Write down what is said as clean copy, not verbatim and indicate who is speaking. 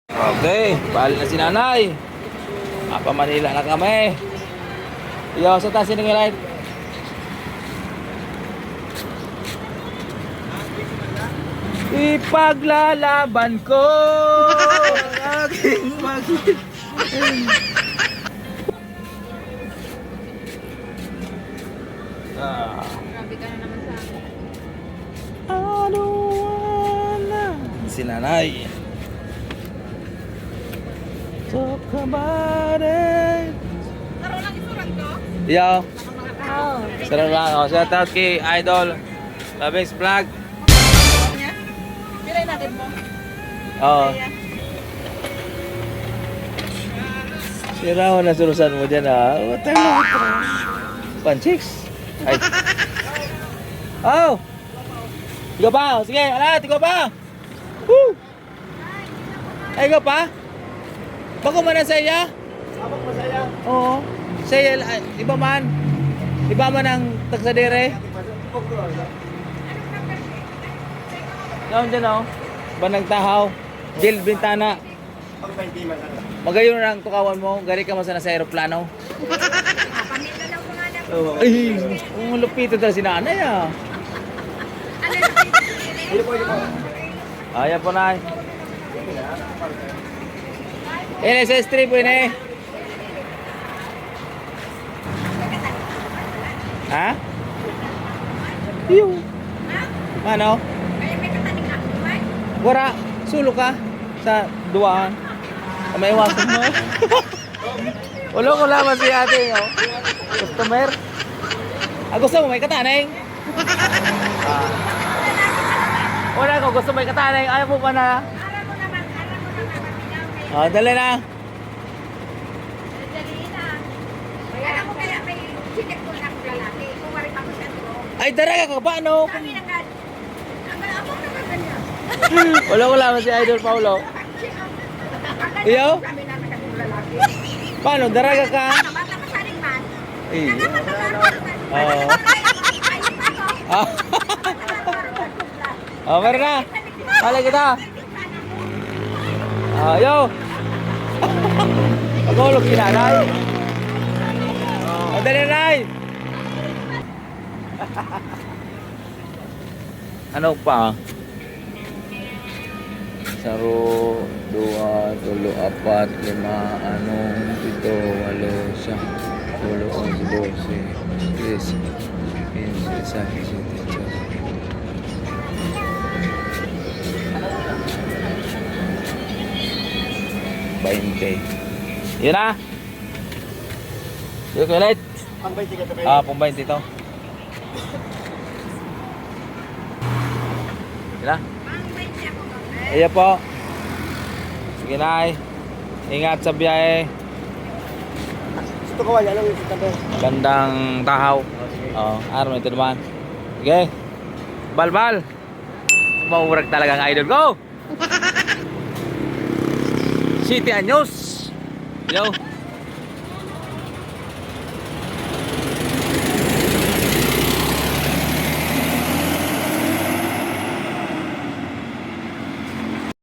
Speaker 1: Okay, balik na si nanay. Apa Manila na kami. Yo, sa taas yung light. Ipaglalaban ko ang aking
Speaker 2: Grabe ka na naman sa akin.
Speaker 1: ano wala si nanay. Talk about it.
Speaker 2: Taro lang isurat ko?
Speaker 1: Yo,
Speaker 2: Oo.
Speaker 1: sarap lang. O, shout out kay Idol Labings Vlog.
Speaker 2: Pilay natin mo.
Speaker 1: Oo. Sira ko na surusan mo dyan ha. What the hell? Panchicks? Ay. Oh! Tiga pa. Sige, ala, tiga pa. Woo! Ay, ikaw pa? Bako man na sa iya?
Speaker 3: Abak masaya.
Speaker 1: Oo. Sa iya, iba man. Iba man ang tagsadere. Yan dyan o. Ba nagtahaw? Jill Bintana.
Speaker 3: Pag 20 man ano.
Speaker 1: Magayon na ang tukawan mo. Gari ka masa na sa aeroplano.
Speaker 2: Pamilya lang ko nga na.
Speaker 1: Ay, ang lupito talaga si nanay ah.
Speaker 3: Hindi po, hindi po.
Speaker 1: Ayan po na. LSS3 po yun eh. Ha? Yung. Ano?
Speaker 2: May kataning ako, ba?
Speaker 1: Wara, sulo ka sa duwaan. May iwasan mo. Ulo ko lamang si ate, oh. Customer. Ah, gusto mo may kataneng? Ah. Wala ko, gusto may kataneng. Ayaw mo pa na.
Speaker 2: Alam mo naman, pinaw.
Speaker 1: Ah, dali na.
Speaker 2: Dali na. Alam mo kaya may sinek ko na lalaki. Kung wari pa ko sa truck.
Speaker 1: Ay, daraga ka ba, ano?
Speaker 2: Kami na nga. Ang abang naman ganyan.
Speaker 1: Wala ko lamang si Idol Paulo. Iyo?
Speaker 2: Kami na nagkatong lalaki.
Speaker 1: Paano, daraga ka?
Speaker 2: Ano, bata pa sa rin man.
Speaker 1: Eh.
Speaker 2: Oo.
Speaker 1: Ah. Oh, meron na. Pala kita. Ayo. Pagulog kinanay. Madali nay. Ano pa? Saro, 2, 3, 4, 5, 6, 7, 8, 9, 10, 11, 12, 20. Yun na. Yun ulit.
Speaker 3: Pang 20 ka tayo.
Speaker 1: Ah, pang 20 to. Yun na. Iya po. Sige na. Ingat sa biyahe.
Speaker 3: Gusto ko wala lang yung tabi.
Speaker 1: Bandang tahaw. Oh, araw ito naman. Sige. Balbal. Maurag talaga ang idol ko. City Anyos. Yo.